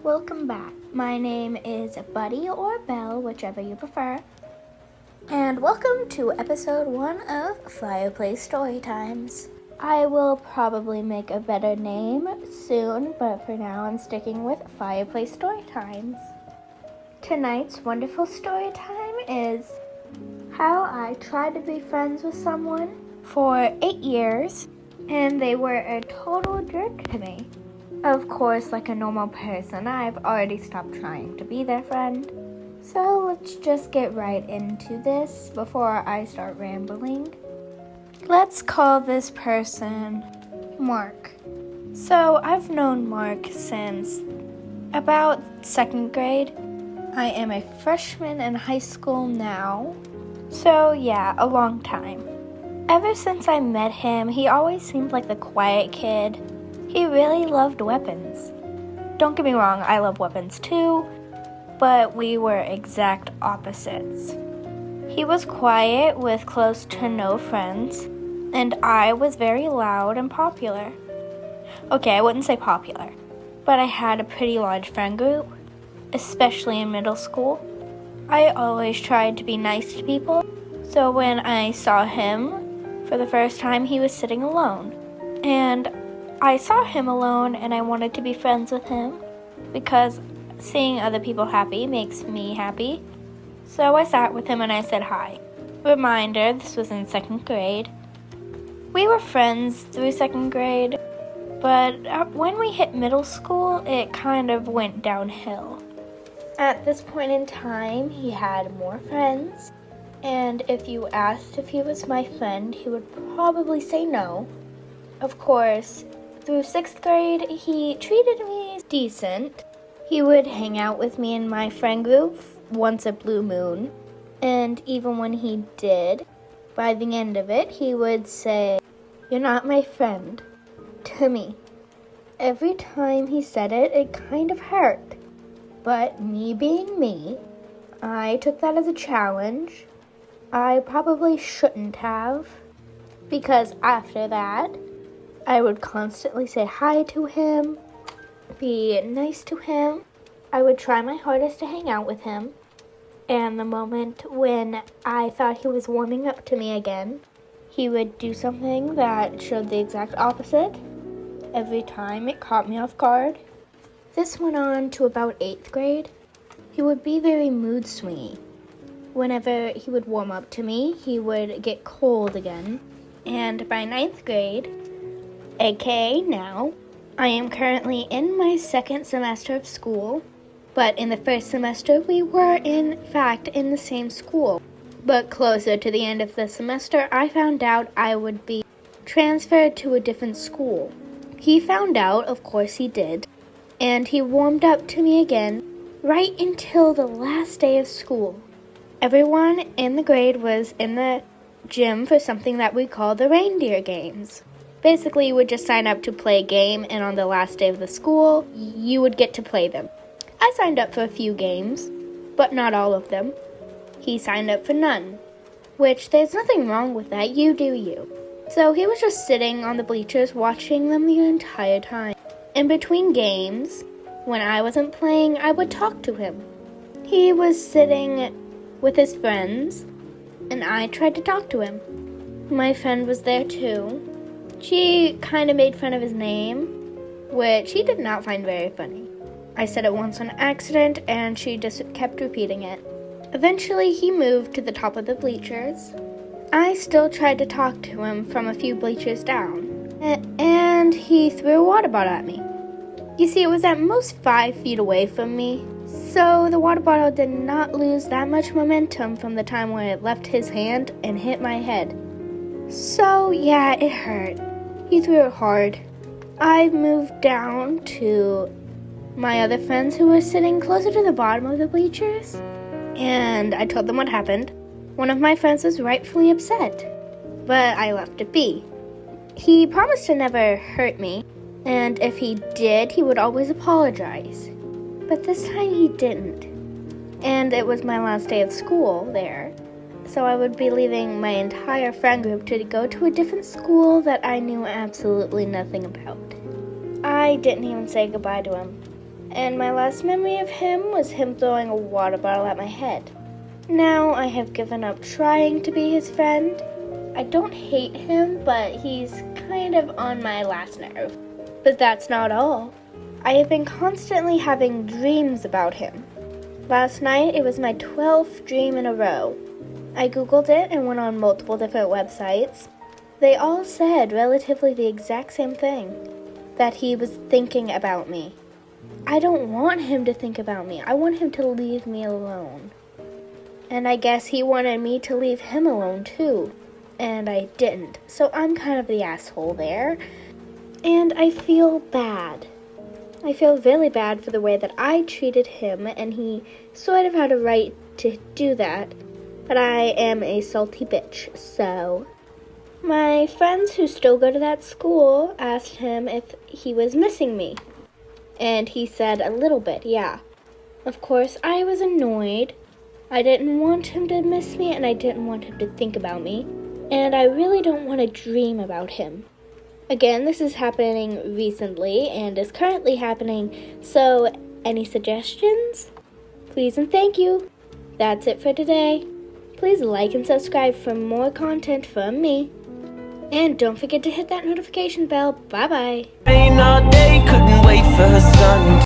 Welcome back. My name is Buddy or Belle, whichever you prefer. And welcome to episode 1 of Fireplace Storytimes. I will probably make a better name soon, but for now I'm sticking with Fireplace Storytimes. Tonight's wonderful story time is how I tried to be friends with someone for 8 years and they were a total jerk to me. Of course, like a normal person, I've already stopped trying to be their friend. So let's just get right into this before I start rambling. Let's call this person Mark. So I've known Mark since about 2nd grade. I am a freshman in high school now. So yeah, a long time. Ever since I met him, he always seemed like the quiet kid. He really loved weapons. Don't get me wrong, I love weapons too, but we were exact opposites. He was quiet with close to no friends, and I was very loud and popular. Okay, I wouldn't say popular, but I had a pretty large friend group, especially in middle school. I always tried to be nice to people, so when I saw him for the first time, he was sitting alone, and I saw him alone and I wanted to be friends with him because seeing other people happy makes me happy. So I sat with him and I said hi. Reminder, this was in 2nd grade. We were friends through 2nd grade, but when we hit middle school, it kind of went downhill. At this point in time, he had more friends, and if you asked if he was my friend, he would probably say no. Of course, through 6th grade, he treated me decent. He would hang out with me in my friend group once a blue moon, and even when he did, by the end of it, he would say, "You're not my friend," to me. Every time he said it, it kind of hurt. But me being me, I took that as a challenge. I probably shouldn't have, because after that, I would constantly say hi to him, be nice to him. I would try my hardest to hang out with him. And the moment when I thought he was warming up to me again, he would do something that showed the exact opposite. Every time it caught me off guard. This went on to about 8th grade. He would be very mood swingy. Whenever he would warm up to me, he would get cold again. And by 9th grade, aka now, I am currently in my 2nd semester of school, but in the 1st semester we were in fact in the same school. But closer to the end of the semester, I found out I would be transferred to a different school. He found out, of course he did, and he warmed up to me again right until the last day of school. Everyone in the grade was in the gym for something that we call the reindeer games. Basically, you would just sign up to play a game, and on the last day of the school, you would get to play them. I signed up for a few games, but not all of them. He signed up for none, which there's nothing wrong with that, you do you. So he was just sitting on the bleachers watching them the entire time. In between games, when I wasn't playing, I would talk to him. He was sitting with his friends, and I tried to talk to him. My friend was there too. She kind of made fun of his name, which he did not find very funny. I said it once on accident, and she just kept repeating it. Eventually, he moved to the top of the bleachers. I still tried to talk to him from a few bleachers down, and he threw a water bottle at me. You see, it was at most 5 feet away from me, so the water bottle did not lose that much momentum from the time when it left his hand and hit my head. So, yeah, it hurt. He threw it hard. I moved down to my other friends who were sitting closer to the bottom of the bleachers, and I told them what happened. One of my friends was rightfully upset, but I left it be. He promised to never hurt me, and if he did, he would always apologize. But this time he didn't, and it was my last day of school there, so I would be leaving my entire friend group to go to a different school that I knew absolutely nothing about. I didn't even say goodbye to him. And my last memory of him was him throwing a water bottle at my head. Now I have given up trying to be his friend. I don't hate him, but he's kind of on my last nerve. But that's not all. I have been constantly having dreams about him. Last night, it was my 12th dream in a row. I googled it and went on multiple different websites. They all said relatively the exact same thing, that he was thinking about me. I don't want him to think about me. I want him to leave me alone. And I guess he wanted me to leave him alone too. And I didn't. So I'm kind of the asshole there. And I feel bad. I feel really bad for the way that I treated him, and he sort of had a right to do that. But I am a salty bitch, so... My friends who still go to that school asked him if he was missing me. And he said a little bit, yeah. Of course, I was annoyed. I didn't want him to miss me, and I didn't want him to think about me. And I really don't want to dream about him. Again, this is happening recently and is currently happening, so any suggestions? Please and thank you. That's it for today. Please like and subscribe for more content from me. And don't forget to hit that notification bell. Bye-bye. Rain all day, couldn't wait for her sun.